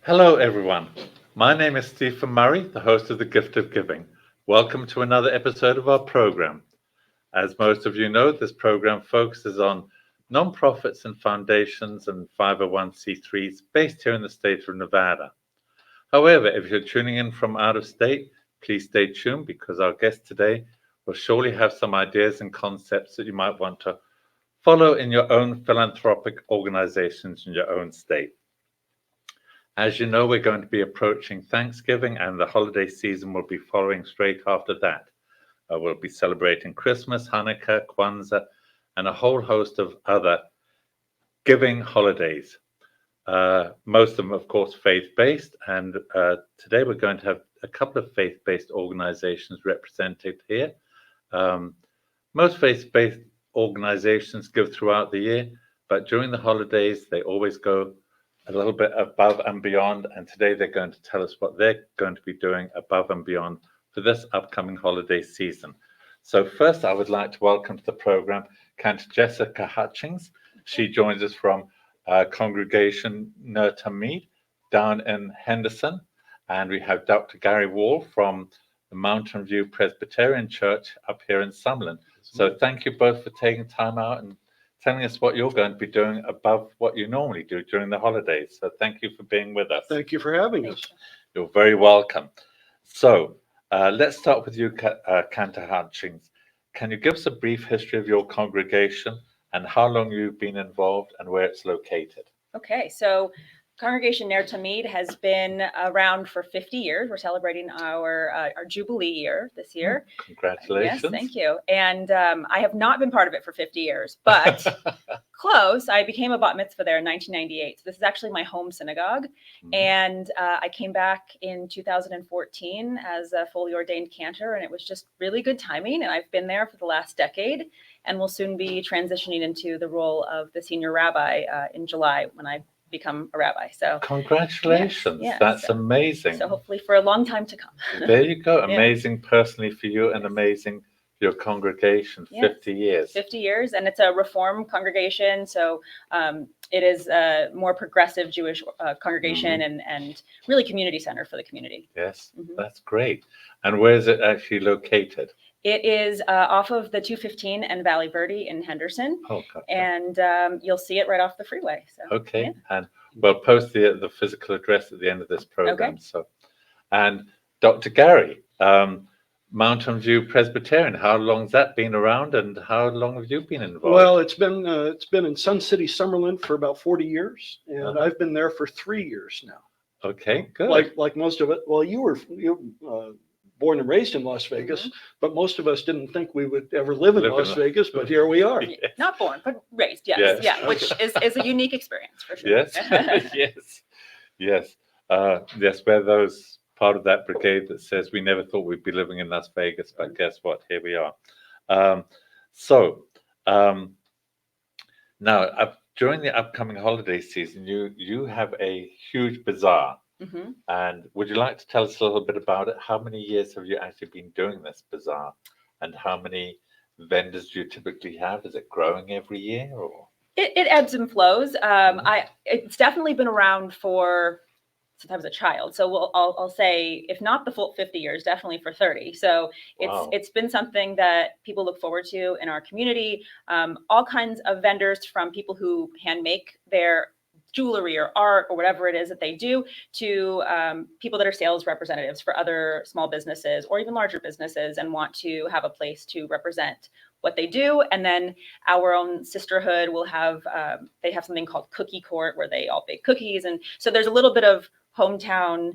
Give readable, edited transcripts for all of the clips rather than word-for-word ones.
Hello, everyone. My name is Stephen Murray, the host of The Gift of Giving. Welcome to another episode of our program. As most of you know, this program focuses on nonprofits and foundations and 501c3s based here in the state of Nevada. However, if you're tuning in from out of state, please stay tuned because our guest today will surely have some ideas and concepts that you might want to follow in your own philanthropic organizations in your own state. As you know, we're going to be approaching Thanksgiving, and the holiday season will be following straight after that. We'll be celebrating Christmas, Hanukkah, Kwanzaa, and a whole host of other giving holidays. Most of them, of course, faith-based, and today we're going to have a couple of faith-based organizations represented here. Most faith-based organizations give throughout the year, but during the holidays, they always go a little bit above and beyond, and today they're going to tell us what they're going to be doing above and beyond for this upcoming holiday season. So first, I would like to welcome to the program Cantor Jessica Hutchings. She joins us from Congregation Ner Tamid down in Henderson, and we have Dr. Gary Wall from the Mountain View Presbyterian Church up here in Summerlin. So thank you both for taking time out and telling us what you're going to be doing above what you normally do during the holidays. So thank you for being with us. Thank you for having us. You're very welcome. So let's start with you, Cantor Hutchings. Can you give us a brief history of your congregation and how long you've been involved and where it's located? Okay, so Congregation Ner Tamid has been around for 50 years. We're celebrating our Jubilee year this year. Congratulations. Yes, thank you. And I have not been part of it for 50 years, but close. I became a bat mitzvah there in 1998. So this is actually my home synagogue. And I came back in 2014 as a fully ordained cantor, and it was just really good timing. And I've been there for the last decade and will soon be transitioning into the role of the senior rabbi in July when I become a rabbi. So congratulations. Yes, That's so, amazing. So hopefully for a long time to come. There you go. Yeah. Amazing personally for you and amazing for your congregation. Yes. 50 years. 50 years, and it's a Reform congregation. So it is a more progressive Jewish congregation and really community center for the community. Yes, that's great. And where is it actually located? It is off of the 215 and Valley Verde in Henderson. Oh, gotcha. And you'll see it right off the freeway. So, okay, yeah. And we'll post the physical address at the end of this program. Okay. So, and Dr. Gary, Mountain View Presbyterian, how long's that been around, and how long have you been involved? Well, it's been in Sun City, Summerlin for about 40 years, and I've been there for 3 years now. Okay, good. Like most of it. Well, you were born and raised in Las Vegas, but most of us didn't think we would ever live in Las Vegas, but here we are. Yes. Not born, but raised. Yes. Yeah, which is a unique experience for sure. Yes, yes. Yes, we're those part of that brigade that says we never thought we'd be living in Las Vegas, but guess what? Here we are. Now, during the upcoming holiday season, you have a huge bazaar. And would you like to tell us a little bit about it? How many years have you actually been doing this bazaar, and how many vendors do you typically have? Is it growing every year, or it ebbs and flows? It's definitely been around for since I was a child. So I'll say, if not the full 50 years, definitely for 30. So it's been something that people look forward to in our community. All kinds of vendors, from people who hand make their jewelry or art or whatever it is that they do, to people that are sales representatives for other small businesses or even larger businesses and want to have a place to represent what they do. And then our own sisterhood will have, they have something called Cookie Court, where they all bake cookies. And so there's a little bit of hometown,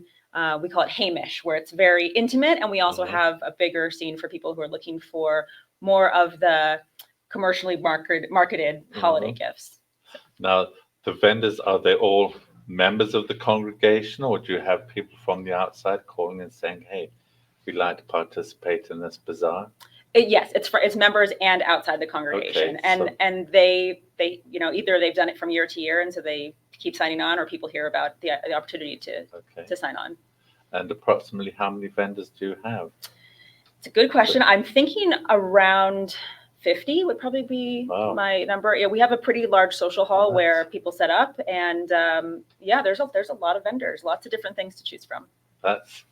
we call it Hamish, where it's very intimate. And we also have a bigger scene for people who are looking for more of the commercially marketed holiday gifts. Now, the vendors, are they all members of the congregation, or do you have people from the outside calling and saying, hey, we'd like to participate in this bazaar? Yes, it's members and outside the congregation. Okay, and they either they've done it from year to year, and so they keep signing on, or people hear about the opportunity to sign on. And approximately how many vendors do you have? It's a good question. I'm thinking around 50 would probably be Wow. my number. Yeah, we have a pretty large social hall where people set up, and yeah, there's a lot of vendors, lots of different things to choose from. That's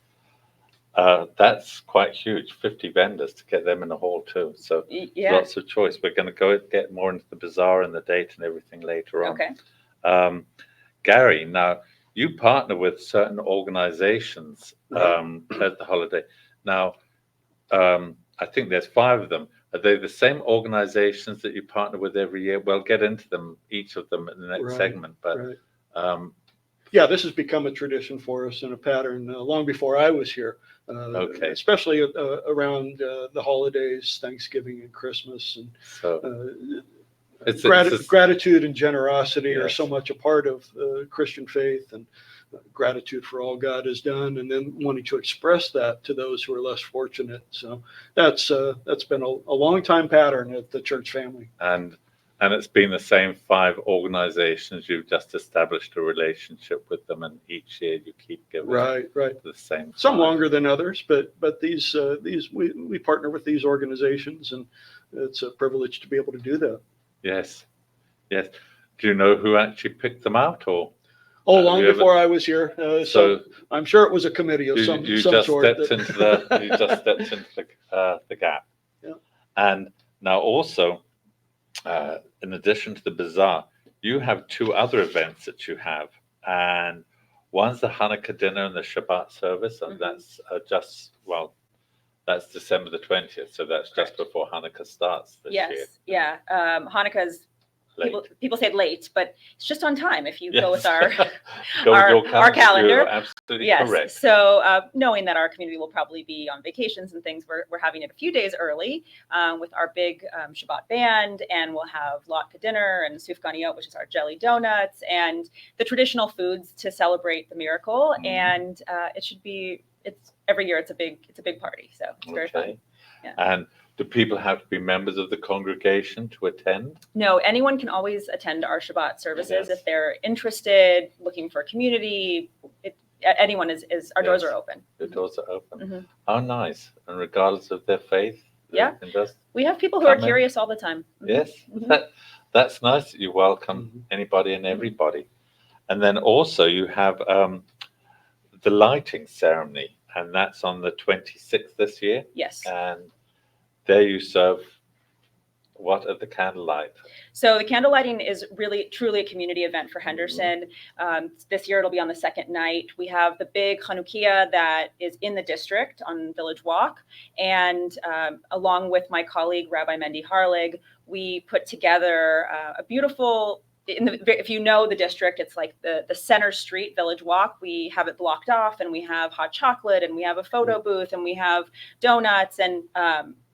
quite huge. 50 vendors to get them in the hall too. So Yeah. lots of choice. We're going to go get more into the bazaar and the date and everything later on. Okay. Gary, now you partner with certain organizations at the holiday. Now, I think there's 5 of them. Are they the same organizations that you partner with every year? We'll get into them, each of them in the next segment. But yeah, this has become a tradition for us and a pattern long before I was here. Okay. Especially around the holidays, Thanksgiving and Christmas, and so gratitude and generosity are Yes. so much a part of Christian faith, and gratitude for all God has done, and then wanting to express that to those who are less fortunate. So that's been a long time pattern at the church family. And it's been the same 5 organizations. You've just established a relationship with them, and each year you keep giving Right. the same. Some 5. longer than others, but these we partner with these organizations, and it's a privilege to be able to do that. Yes. Do you know who actually picked them out, or? Long before I was here, so I'm sure it was a committee of some just sort. Stepped into the gap. Yeah. And now also, in addition to the bazaar, you have 2 other events that you have, and one's the Hanukkah dinner and the Shabbat service, and that's that's December the 20th, so that's just before Hanukkah starts this year. Yeah. Hanukkah's Late. people say late, but it's just on time if you go with Your our calendar. You're absolutely correct. So knowing that our community will probably be on vacations and things, we're having it a few days early with our big Shabbat band, and we'll have latke dinner and sufganiyot, which is our jelly donuts, and the traditional foods to celebrate the miracle. And it's every year it's a big party, so it's very fun. Yeah. And do people have to be members of the congregation to attend? No, anyone can always attend our Shabbat services. Yes. If they're interested, looking for community. Anyone is our doors are open. The doors are open. Mm-hmm. How nice. And regardless of their faith, Yeah. they can just We have people who are curious all the time. Mm-hmm. Yes, Mm-hmm. that's nice that you welcome anybody and everybody. And then also you have the lighting ceremony, and that's on the 26th this year. Yes. And there you serve what at the candlelight? So the candle lighting is really truly a community event for Henderson. This year it'll be on the 2nd night. We have the big Chanukiah that is in the district on Village Walk, and along with my colleague Rabbi Mendy Harlig, we put together a beautiful. If you know the district, it's like the center street, Village Walk. We have it blocked off, and we have hot chocolate, and we have a photo booth, and we have donuts and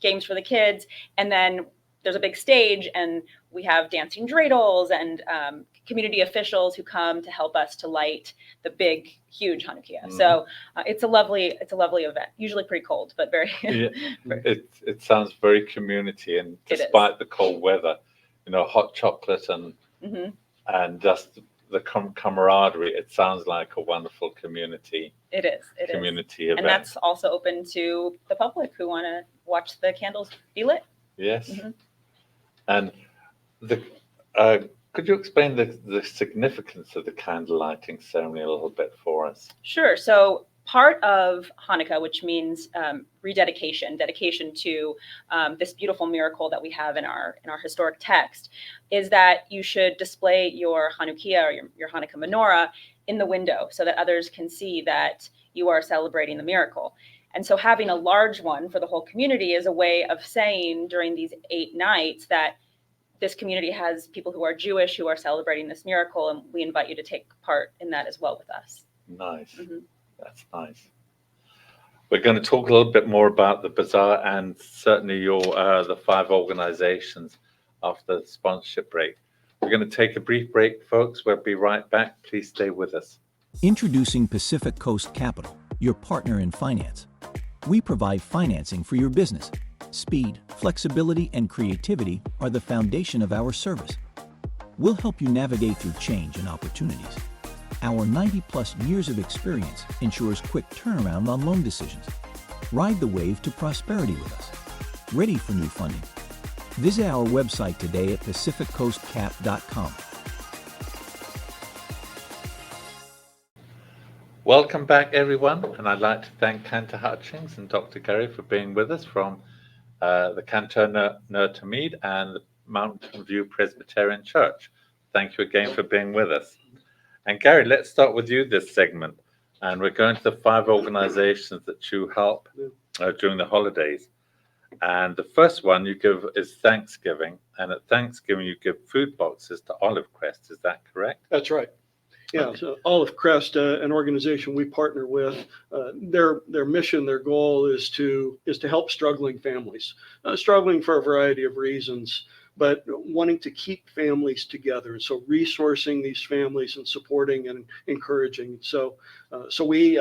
games for the kids. And then there's a big stage, and we have dancing dreidels and community officials who come to help us to light the big, huge Hanukkah. So it's a lovely event. Usually pretty cold, but very. It sounds very community, and despite the cold weather, hot chocolate and just the camaraderie. It sounds like a wonderful community. It is. Community event. And that's also open to the public who want to watch the candles be lit. Yes. And could you explain the significance of the candle lighting ceremony a little bit for us? Sure. So part of Hanukkah, which means dedication to this beautiful miracle that we have in our historic text, is that you should display your Hanukkah or your Hanukkah menorah in the window so that others can see that you are celebrating the miracle. And so having a large one for the whole community is a way of saying during these 8 nights that this community has people who are Jewish who are celebrating this miracle, and we invite you to take part in that as well with us. Nice. That's nice. We're going to talk a little bit more about the bazaar and certainly the 5 organizations after the sponsorship break. We're going to take a brief break, folks. We'll be right back. Please stay with us. Introducing Pacific Coast Capital, your partner in finance. We provide financing for your business. Speed, flexibility, and creativity are the foundation of our service. We'll help you navigate through change and opportunities. Our 90-plus years of experience ensures quick turnaround on loan decisions. Ride the wave to prosperity with us. Ready for new funding? Visit our website today at pacificcoastcap.com. Welcome back, everyone, and I'd like to thank Cantor Hutchings and Dr. Gary for being with us from the Cantor near Tamid and the Mountain View Presbyterian Church. Thank you again for being with us. And Gary, let's start with you this segment, and we're going to the 5 organizations that you help during the holidays. And the first one you give is Thanksgiving, and at Thanksgiving you give food boxes to Olive Crest. Is that correct? That's right. Yeah, so Olive Crest, an organization we partner with, their mission, their goal is to help struggling families, struggling for a variety of reasons, but wanting to keep families together. And so resourcing these families and supporting and encouraging. So we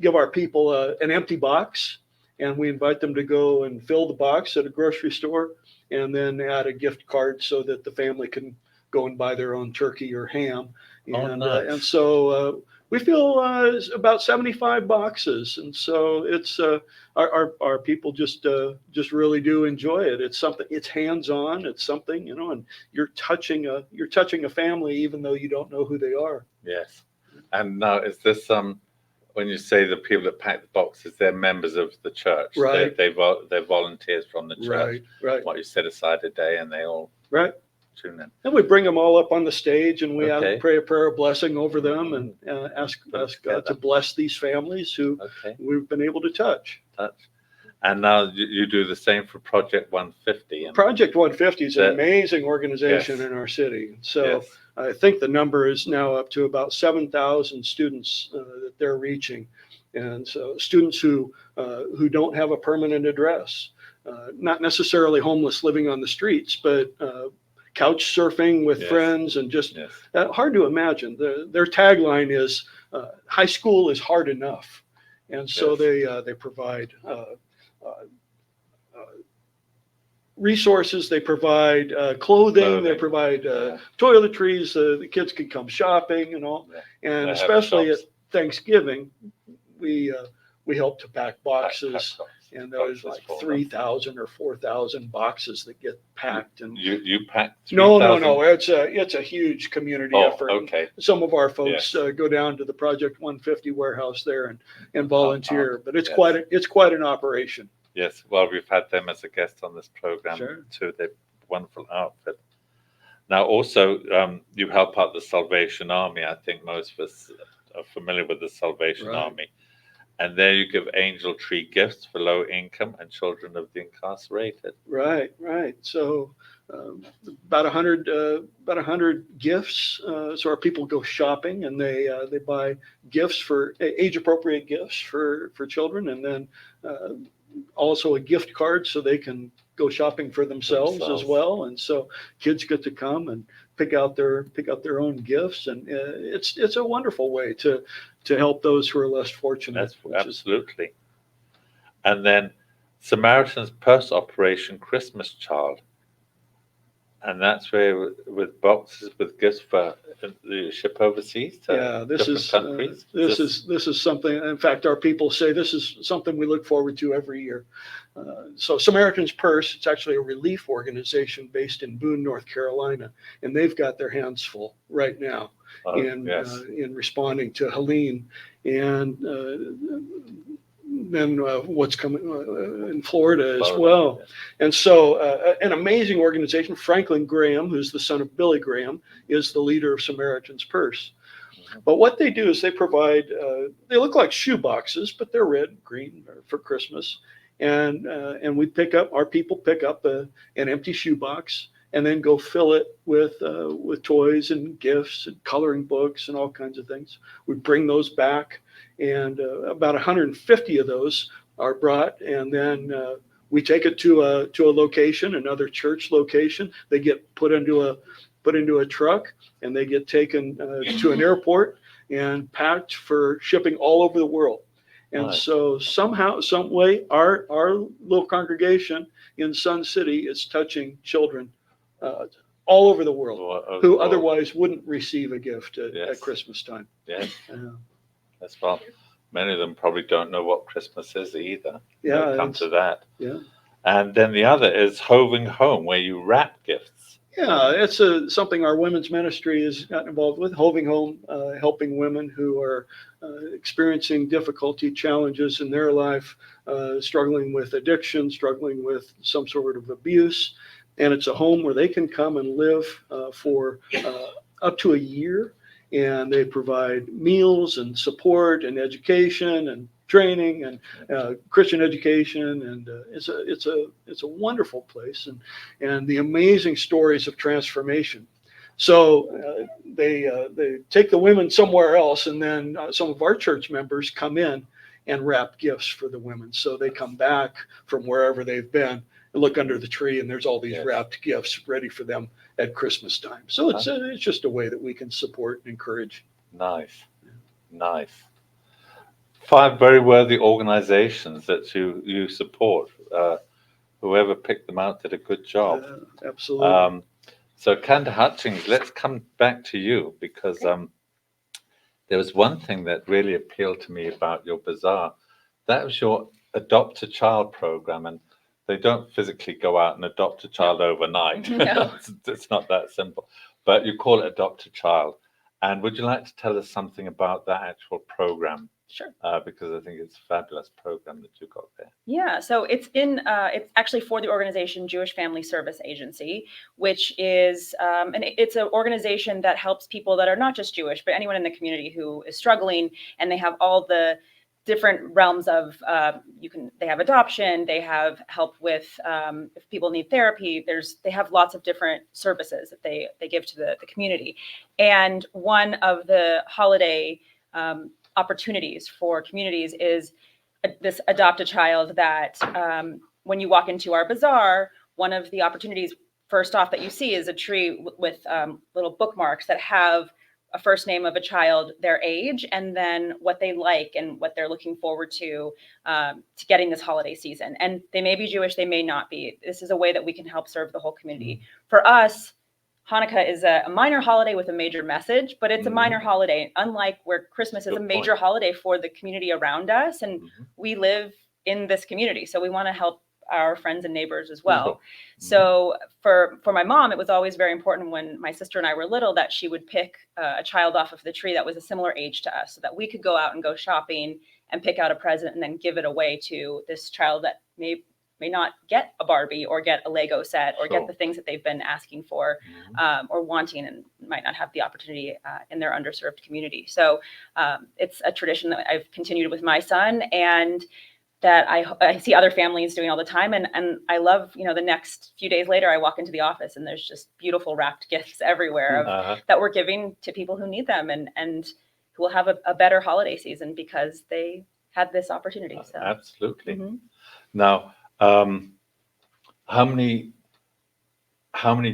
give our people an empty box, and we invite them to go and fill the box at a grocery store, and then add a gift card so that the family can go and buy their own turkey or ham. And, nice. And so we fill about 75 boxes. And so it's our people just really do enjoy it. It's something, it's hands-on, it's something, and you're touching a family, even though you don't know who they are. Yes. And now, is this when you say the people that pack the boxes, they're members of the church, Right? They're volunteers from the church. Right. What, you set aside a day and they all tune in. And we bring them all up on the stage, and we pray a prayer of blessing over them, and ask God to bless these families who we've been able to touch. And now you do the same for Project 150. And Project 150 is an amazing organization in our city. So I think the number is now up to about 7,000 students that they're reaching. And so students who don't have a permanent address, not necessarily homeless living on the streets, but couch surfing with friends, and just hard to imagine. Their tagline is high school is hard enough. And so they provide resources, they provide clothing, they provide toiletries, the kids can come shopping and all. And especially at Thanksgiving, we help to pack boxes. And there's like 3,000 or 4,000 boxes that get packed. And you pack 3,000? No. It's a huge community effort. Okay. Some of our folks go down to the Project 150 warehouse there and volunteer. But it's quite an operation. Yes. Well, we've had them as a guest on this program too. They're a wonderful outfit. Now, also, you help out the Salvation Army. I think most of us are familiar with the Salvation Army. And there you give angel tree gifts for low income and children of the incarcerated. Right. So about 100 gifts. So our people go shopping, and they buy gifts for age appropriate gifts for children, and then also a gift card so they can go shopping for themselves as well. And so kids get to come and pick out their own gifts, and it's a wonderful way to help those who are less fortunate. Absolutely. And then Samaritan's Purse Operation Christmas Child, and that's where with boxes with gifts for the ship overseas to different countries. This is something. In fact, our people say this is something we look forward to every year. So Samaritan's Purse, it's actually a relief organization based in Boone, North Carolina, and they've got their hands full right now in responding to Helene, and then what's coming in Florida as well. Yeah. And so an amazing organization, Franklin Graham, who's the son of Billy Graham, is the leader of Samaritan's Purse. But what they do is they provide, they look like shoe boxes, but they're red, green for Christmas. And our people pick up an empty shoe box and then go fill it with toys and gifts and coloring books and all kinds of things. We bring those back, and about 150 of those are brought, and then we take it to a location, another church location. They get put into a truck, and they get taken to an airport and packed for shipping all over the world. And so somehow, some way, our little congregation in Sun City is touching children all over the world who otherwise wouldn't receive a gift at Christmas time. Yes. That's well. Many of them probably don't know what Christmas is either. Yeah, come to that. Yeah. And then the other is Hoving Home, where you wrap gifts. Yeah, it's something our women's ministry has gotten involved with, Hoving Home, helping women who are experiencing difficulty, challenges in their life, struggling with addiction, struggling with some sort of abuse. And it's a home where they can come and live for up to a year. And they provide meals and support and education and training and Christian education, and it's a wonderful place, and the amazing stories of transformation. So they take the women somewhere else, and then some of our church members come in and wrap gifts for the women. So they come back from wherever they've been and look under the tree, and there's all these wrapped gifts ready for them at Christmas time. So it's just a way that we can support and encourage. Nice. 5 very worthy organizations that you support. Whoever picked them out did a good job. Absolutely. So Cantor Hutchings, let's come back to you, because there was one thing that really appealed to me about your bazaar. That was your Adopt a Child program, and they don't physically go out and adopt a child overnight. No. It's not that simple, but you call it Adopt a Child. And would you like to tell us something about that actual program? Sure. Because I think it's a fabulous program that you got there. Yeah, so it's actually for the organization Jewish Family Service Agency, which is and it's an organization that helps people that are not just Jewish, but anyone in the community who is struggling, and they have all the different realms of they have adoption, they have help with if people need therapy. They have lots of different services that they give to the community, and one of the holiday opportunities for communities is this Adopt a Child that when you walk into our bazaar, one of the opportunities first off that you see is a tree with little bookmarks that have a first name of a child, their age, and then what they like and what they're looking forward to getting this holiday season. And they may be Jewish, they may not be. This is a way that we can help serve the whole community. For us, Hanukkah is a minor holiday with a major message, but it's a minor holiday, unlike where Christmas is a major holiday for the community around us. And we live in this community, so we want to help our friends and neighbors as well. So for my mom, it was always very important when my sister and I were little that she would pick a child off of the tree that was a similar age to us, so that we could go out and go shopping and pick out a present and then give it away to this child that may not get a Barbie or get a Lego set or get the things that they've been asking for or wanting, and might not have the opportunity in their underserved community. So it's a tradition that I've continued with my son, and that I see other families doing all the time. And I love, the next few days later, I walk into the office and there's just beautiful wrapped gifts everywhere that we're giving to people who need them and who will have a better holiday season because they had this opportunity. So. Absolutely. Now, how many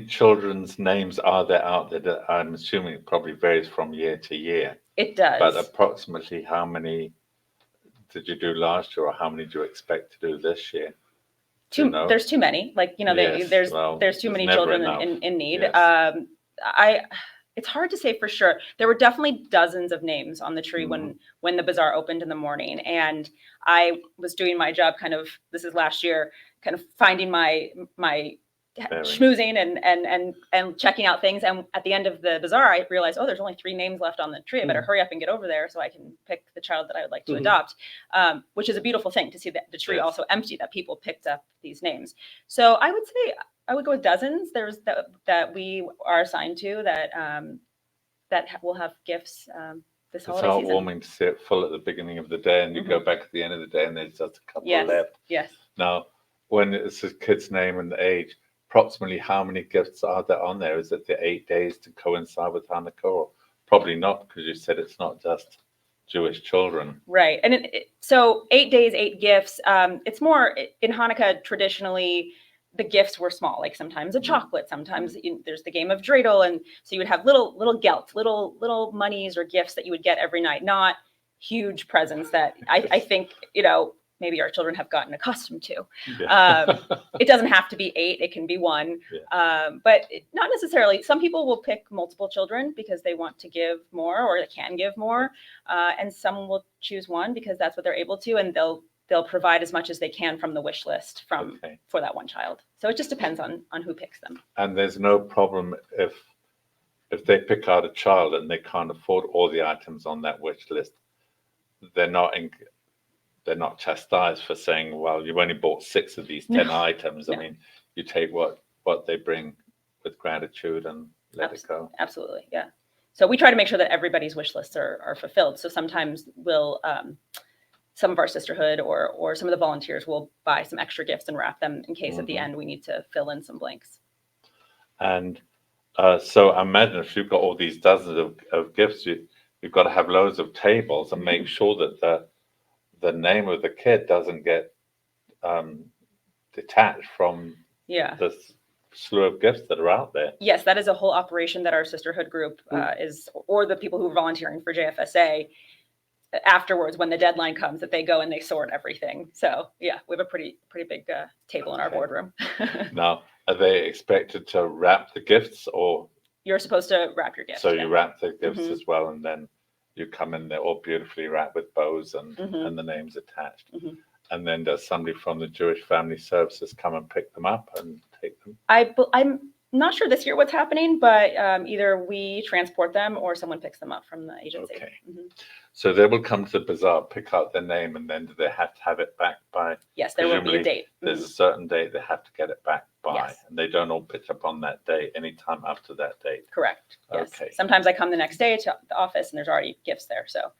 children's names are there out there? That I'm assuming it probably varies from year to year. It does. But approximately how many did you do last year, or how many do you expect to do this year? There's too many. There's too many children in need. Yes. It's hard to say for sure. There were definitely dozens of names on the tree when the bazaar opened in the morning, and I was doing my job this is last year, kind of finding my schmoozing and checking out things. And at the end of the bazaar, I realized, there's only 3 names left on the tree. I better hurry up and get over there so I can pick the child that I would like to adopt, which is a beautiful thing to see that the tree also empty, that people picked up these names. So I would say I would go with dozens. There's that we are assigned to that will have gifts this holiday season. It's heartwarming to see it full at the beginning of the day, and you go back at the end of the day and there's just a couple left. Yes. Now, when it's a kid's name and the age, approximately how many gifts are there on there? Is it the 8 days to coincide with Hanukkah, or probably not, because you said it's not just Jewish children? Right. And so 8 days, 8 gifts. It's more in Hanukkah, traditionally, the gifts were small, like sometimes a chocolate, sometimes there's the game of dreidel. And so you would have little gelt, little monies or gifts that you would get every night, not huge presents that I think, maybe our children have gotten accustomed to. Yeah. It doesn't have to be 8, it can be 1, but not necessarily. Some people will pick multiple children because they want to give more or they can give more. And some will choose 1 because that's what they're able to, and they'll they'll provide as much as they can from the wish list for that one child. So it just depends on who picks them. And there's no problem if they pick out a child and they can't afford all the items on that wish list. They're not chastised for saying, well, you've only bought 6 of these 10 items. I mean, you take what they bring with gratitude and let it go. Absolutely, yeah. So we try to make sure that everybody's wish lists are fulfilled. So sometimes we'll, some of our sisterhood or some of the volunteers will buy some extra gifts and wrap them in case at the end we need to fill in some blanks. And so I imagine if you've got all these dozens of gifts, you've got to have loads of tables and make sure that the name of the kid doesn't get detached from the slew of gifts that are out there. Yes, that is a whole operation that our sisterhood group or the people who are volunteering for JFSA afterwards, when the deadline comes, that they go and they sort everything. So yeah, we have a pretty big table in our boardroom. Now, are they expected to wrap the gifts, or you're supposed to wrap your gifts? So you wrap the gifts as well, and then you come in, they're all beautifully wrapped with bows and the names attached. And then does somebody from the Jewish Family Services come and pick them up and take them? I'm not sure this year what's happening, but either we transport them or someone picks them up from the agency. Okay. So they will come to the bazaar, pick out their name, and then do they have to have it back by? Yes, there will be a date. There's a certain date they have to get it back by, and they don't all pitch up on that day, anytime after that date. Correct. Yes. Okay. Sometimes I come the next day to the office and there's already gifts there. So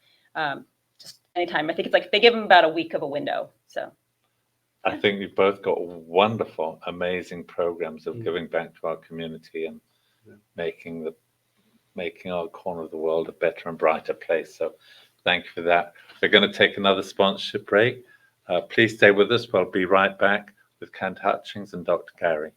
just anytime. I think it's like they give them about a week of a window. So I think you've both got wonderful, amazing programs of giving back to our community and making our corner of the world a better and brighter place. So thank you for that. We're going to take another sponsorship break. Please stay with us. We'll be right back with Kent Hutchings and Dr. Gary.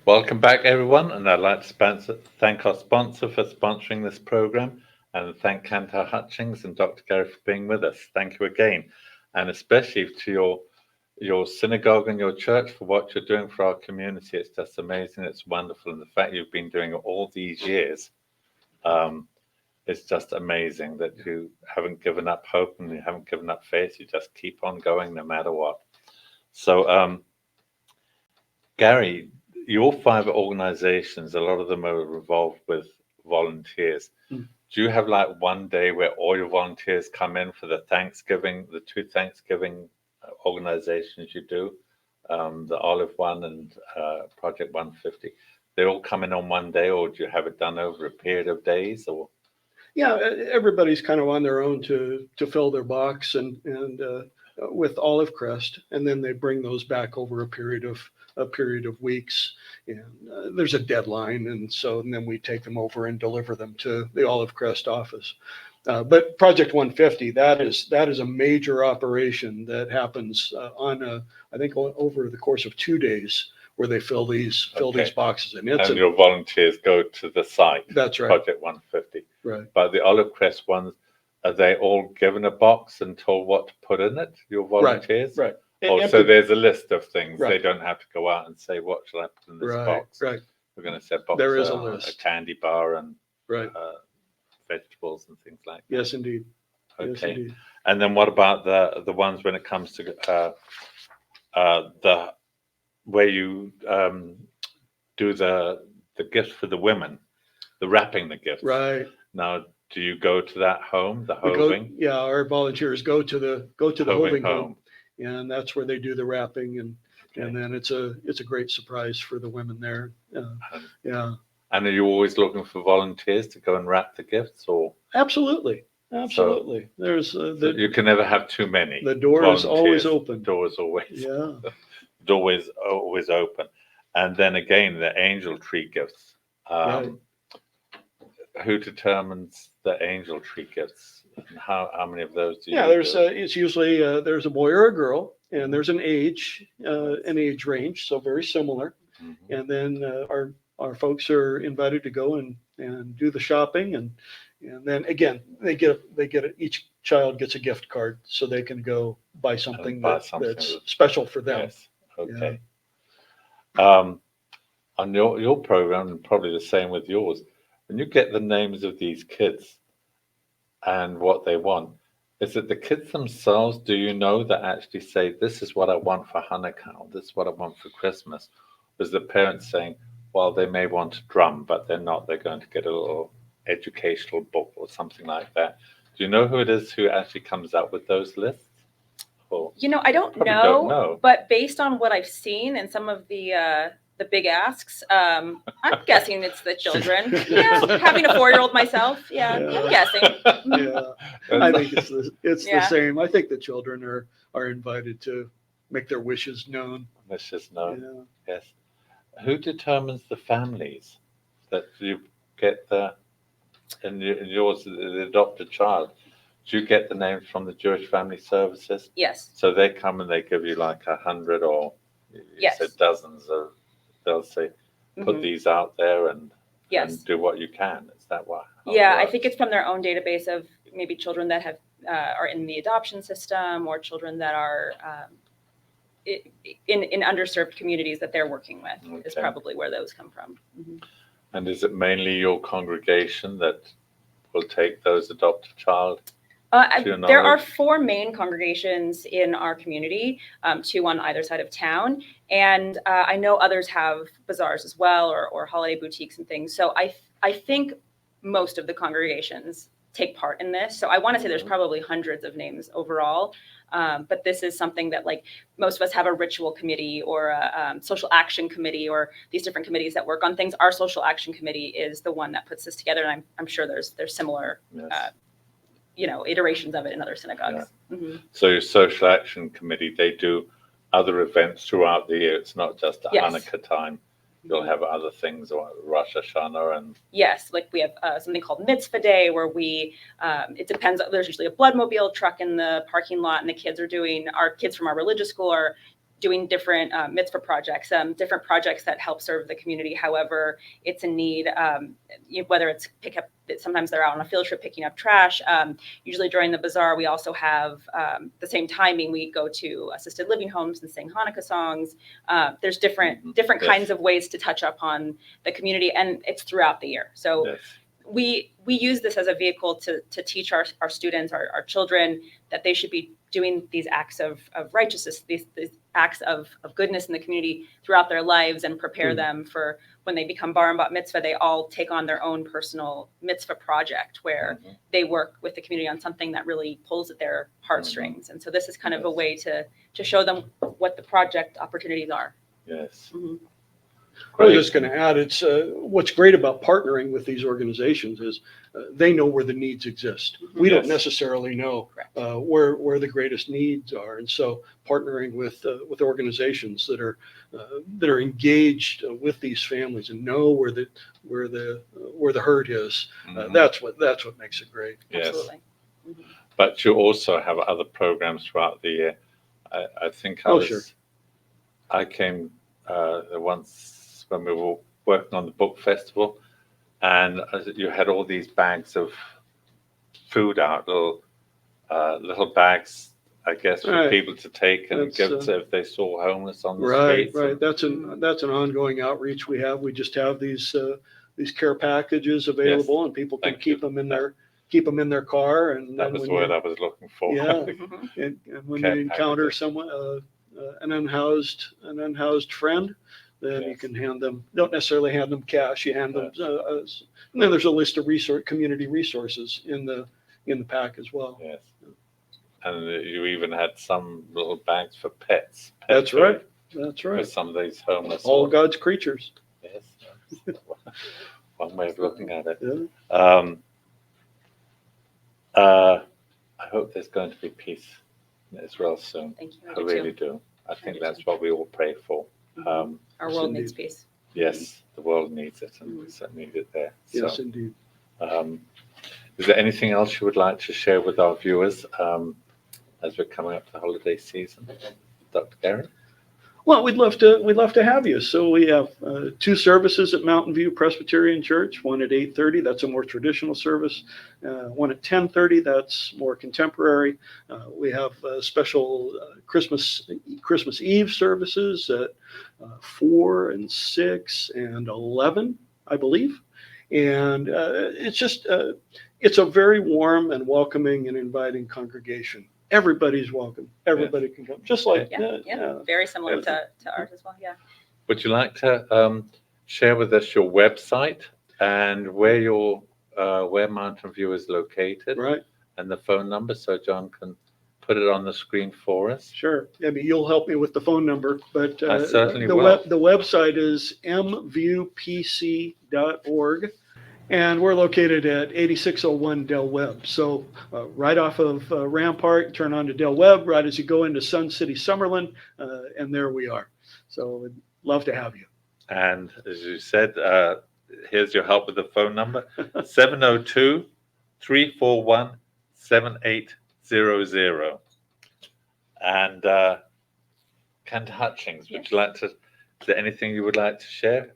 Welcome back, everyone, and I'd like to thank our sponsor for sponsoring this program, and thank Cantor Hutchings and Dr. Gary for being with us. Thank you again, and especially to your synagogue and your church for what you're doing for our community. It's just amazing. It's wonderful, and the fact you've been doing it all these years, it's just amazing that you haven't given up hope and you haven't given up faith. You just keep on going no matter what. So, Gary, your 5 organizations, a lot of them are involved with volunteers. Do you have like one day where all your volunteers come in for the 2 Thanksgiving organizations you do, the Olive One and Project 150? They all come in on one day, or do you have it done over a period of days? Or yeah, everybody's kind of on their own to fill their box and with Olive Crest, and then they bring those back over a period of weeks, and there's a deadline, and then we take them over and deliver them to the Olive Crest office. But Project 150, that is a major operation that happens I think over the course of 2 days, where they fill these boxes, and your volunteers go to the site. That's right. Project 150. Right. But the Olive Crest ones, are they all given a box and told what to put in it? Your volunteers, right. Oh, so there's a list of things. Right. They don't have to go out and say, what should I put in this box? Right. We're going to set box. There is a list. A candy bar and vegetables and things like that. Yes, indeed. Okay. Yes, indeed. And then what about the ones when it comes to where you do the gift for the women, the wrapping the gifts? Right. Now, do you go to that home, the Hoving? Our volunteers go to the Hoving home, home, and that's where they do the wrapping, and then it's a great surprise for the women there. Yeah. And are you always looking for volunteers to go and wrap the gifts, or? Absolutely. So, there's you can never have too many. The door is always open. Door is always always open. And then again, the angel tree gifts. Who determines the angel tree gifts? How many of those do you Yeah, there's do? it's usually there's a boy or a girl, and there's an age range, so very similar. Mhm. And then our folks are invited to go and do the shopping, and then again each child gets a gift card, so they can go buy something buy that's something special for them. Yes. Okay. On your program, and probably the same with yours, when you get the names of these kids and what they want, is it the kids themselves, do you know, that actually say, this is what I want for Hanukkah, or this is what I want for Christmas? Or is the parents saying, well, they may want a drum, but they're not, they're going to get a little educational book or something like that? Do you know who it is who actually comes up with those lists? Or I don't probably know, don't know. but based on what I've seen and some of the big asks, I'm guessing it's the children. Yeah, having a 4-year-old myself, yeah, Yeah. I'm guessing. Yeah, I think it's Yeah. the same. I think the children are invited to make their wishes known. Let's just know. Yeah. Yes. Who determines the families that you get in yours, the adopted child? Do you get the names from the Jewish Family Services? Yes. So they come and they give you like 100 or you Yes. said dozens of, they'll say, put Mhm. these out there and Yes. do what you can. Is that what? Yeah, I think it's from their own database of maybe children that have are in the adoption system, or children that are in underserved communities that they're working with. Is Okay. probably where those come from. Mhm. And is it mainly your congregation that will take those adopted child? To your There are knowledge? 4 main congregations in our community, 2 on either side of town, and I know others have bazaars as well, or holiday boutiques and things. So I think most of the congregations take part in this. So I want to say there's probably hundreds of names overall, but this is something that, like, most of us have a ritual committee or a social action committee, or these different committees that work on things. Our social action committee is the one that puts this together, and I'm sure there's similar. Yes. Iterations of it in other synagogues. Yeah. Mm-hmm. So your social action committee, they do other events throughout the year. It's not just a Hanukkah time. You'll have other things, or Rosh Hashanah, and yes, like we have something called Mitzvah Day, where we it depends. There's usually a bloodmobile truck in the parking lot, and our kids from our religious school are doing different mitzvah projects, different projects that help serve the community. However, it's in need, whether it's sometimes they're out on a field trip picking up trash. Usually during the bazaar, we also have the same timing. We go to assisted living homes and sing Hanukkah songs. There's different kinds of ways to touch up on the community, and it's throughout the year. So. Yes. We use this as a vehicle to teach our students, our children, that they should be doing these acts of righteousness, these acts of goodness in the community throughout their lives, and prepare them for when they become bar and bat mitzvah. They all take on their own personal mitzvah project where they work with the community on something that really pulls at their heartstrings. And so this is kind of a way to show them what the project opportunities are. Yes. Mm-hmm. I was just going to add, it's what's great about partnering with these organizations is they know where the needs exist. We don't necessarily know where the greatest needs are, and so partnering with organizations that are engaged with these families and know where the hurt is. That's what makes it great. Yes. Absolutely. Mm-hmm. But you also have other programs throughout the year. I think I came once when we were working on the book festival, and you had all these bags of food out, little bags, I guess, for people to take and give to if they saw homeless on the streets. Right. That's an ongoing outreach we have. We just have these care packages available, and people can keep them in their car. And that was the word I was looking for. Yeah, and when you encounter someone, an unhoused friend, then you can hand them. Don't necessarily hand them cash. You hand them, and then there's a list of community resources in the pack as well. Yes, and you even had some little bags for pets. That's right. For some of these homeless. All God's creatures. Yes, one way of looking at it. Yeah. I hope there's going to be peace in Israel soon. Thank you. I really do. I think that's what we all pray for. Our world needs peace. Yes, the world needs it, and we certainly need it there. Yes, indeed. Is there anything else you would like to share with our viewers as we're coming up to the holiday season, Dr. Gary? Well, we'd love to have you. So we have 2 services at Mountain View Presbyterian Church. One at 8:30. That's a more traditional service. One at 10:30. That's more contemporary. We have special Christmas Eve services at 4 and 6 and 11, I believe. And it's a very warm and welcoming and inviting congregation. Everybody's welcome. Everybody can come. Just like very similar to ours as well. Yeah. Would you like to share with us your website and where Mountain View is located, right? And the phone number, so John can put it on the screen for us? Sure. I mean, you'll help me with the phone number, but I certainly will. The website is mviewpc.org. And we're located at 8601 Del Webb. So right off of Rampart, turn onto Del Webb, right as you go into Sun City, Summerlin, and there we are. So we'd love to have you. And as you said, here's your help with the phone number, 702-341-7800. And Kent Hutchings, would you like to, is there anything you would like to share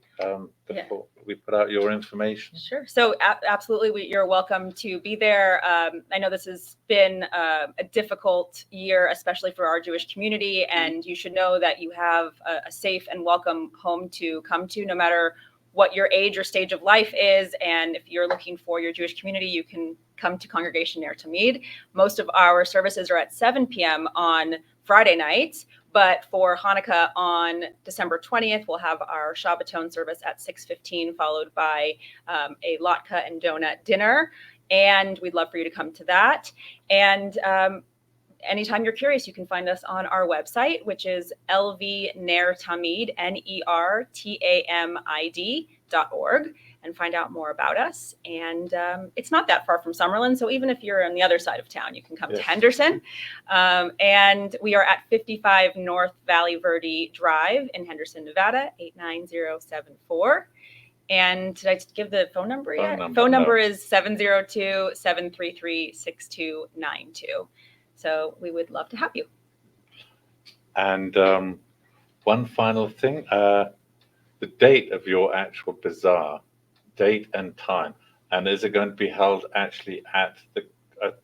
before we put out your information? Sure. So absolutely, you're welcome to be there. I know this has been a difficult year, especially for our Jewish community, and you should know that you have a safe and welcome home to come to, no matter what your age or stage of life is. And if you're looking for your Jewish community, you can come to Congregation Ner Tamid. Most of our services are at 7 p.m. on Friday nights. But for Hanukkah on December 20th, we'll have our Shabbaton service at 6:15, followed by a latke and donut dinner. And we'd love for you to come to that. And anytime you're curious, you can find us on our website, which is lvnertamid, NERTAMID.org, and find out more about us. And it's not that far from Summerlin, so even if you're on the other side of town, you can come to Henderson. And we are at 55 North Valley Verde Drive in Henderson, Nevada, 89074. And did I give the phone number yet? Phone number is 702-733-6292. So we would love to have you. And one final thing, the date of your actual bazaar, date and time, and is it going to be held actually at the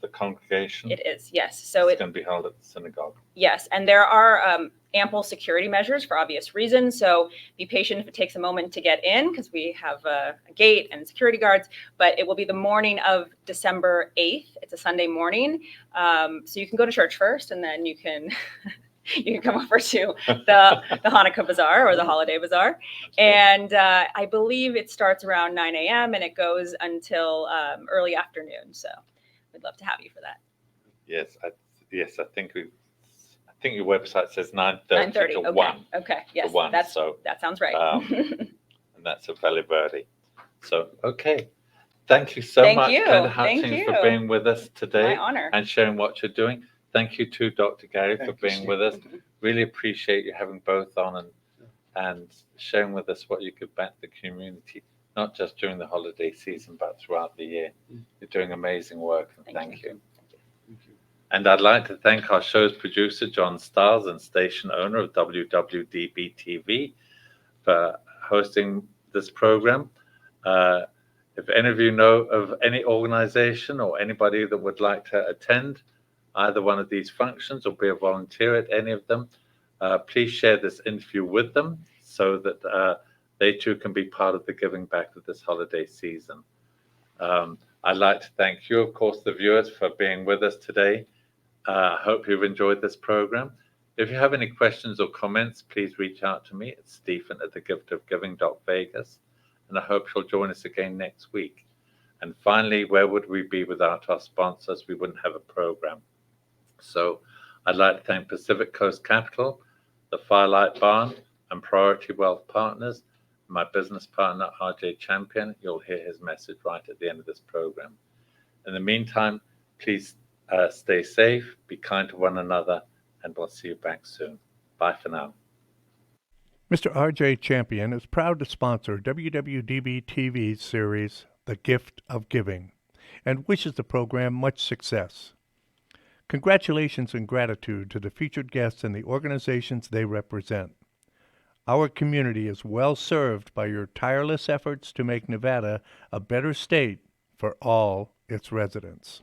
congregation? It is, yes. So it's going to be held at the synagogue. Yes, and there are ample security measures for obvious reasons. So be patient if it takes a moment to get in, because we have a gate and security guards. But it will be the morning of December 8th. It's a Sunday morning, so you can go to church first, and then you can. You can come over to the Hanukkah Bazaar or the Holiday Bazaar. And I believe it starts around 9 a.m. and it goes until early afternoon. So we'd love to have you for that. Yes, I think your website says 9:30 to okay. 1. Okay, yes, to 1, that sounds right. And that's a Valley Verde. So, okay. Thank you so much, Kent Hutchings, for being with us today. My honor. And sharing what you're doing. Thank you to Dr. Gary for being with us. Really appreciate you having both on and sharing with us what you give back to the community, not just during the holiday season, but throughout the year. You're doing amazing work, and thank you. And I'd like to thank our show's producer, John Stiles, and station owner of WWDBTV for hosting this program. If any of you know of any organization or anybody that would like to attend either one of these functions or be a volunteer at any of them, please share this interview with them so that they too can be part of the giving back of this holiday season. I'd like to thank you, of course, the viewers, for being with us today. I hope you've enjoyed this program. If you have any questions or comments, please reach out to me at stephen@thegiftofgiving.vegas, and I hope you'll join us again next week. And finally, where would we be without our sponsors? We wouldn't have a program. So I'd like to thank Pacific Coast Capital, the Firelight Barn, and Priority Wealth Partners, my business partner, RJ Champion. You'll hear his message right at the end of this program. In the meantime, please stay safe, be kind to one another, and we'll see you back soon. Bye for now. Mr. RJ Champion is proud to sponsor WWDB TV's series The Gift of Giving, and wishes the program much success. Congratulations and gratitude to the featured guests and the organizations they represent. Our community is well served by your tireless efforts to make Nevada a better state for all its residents.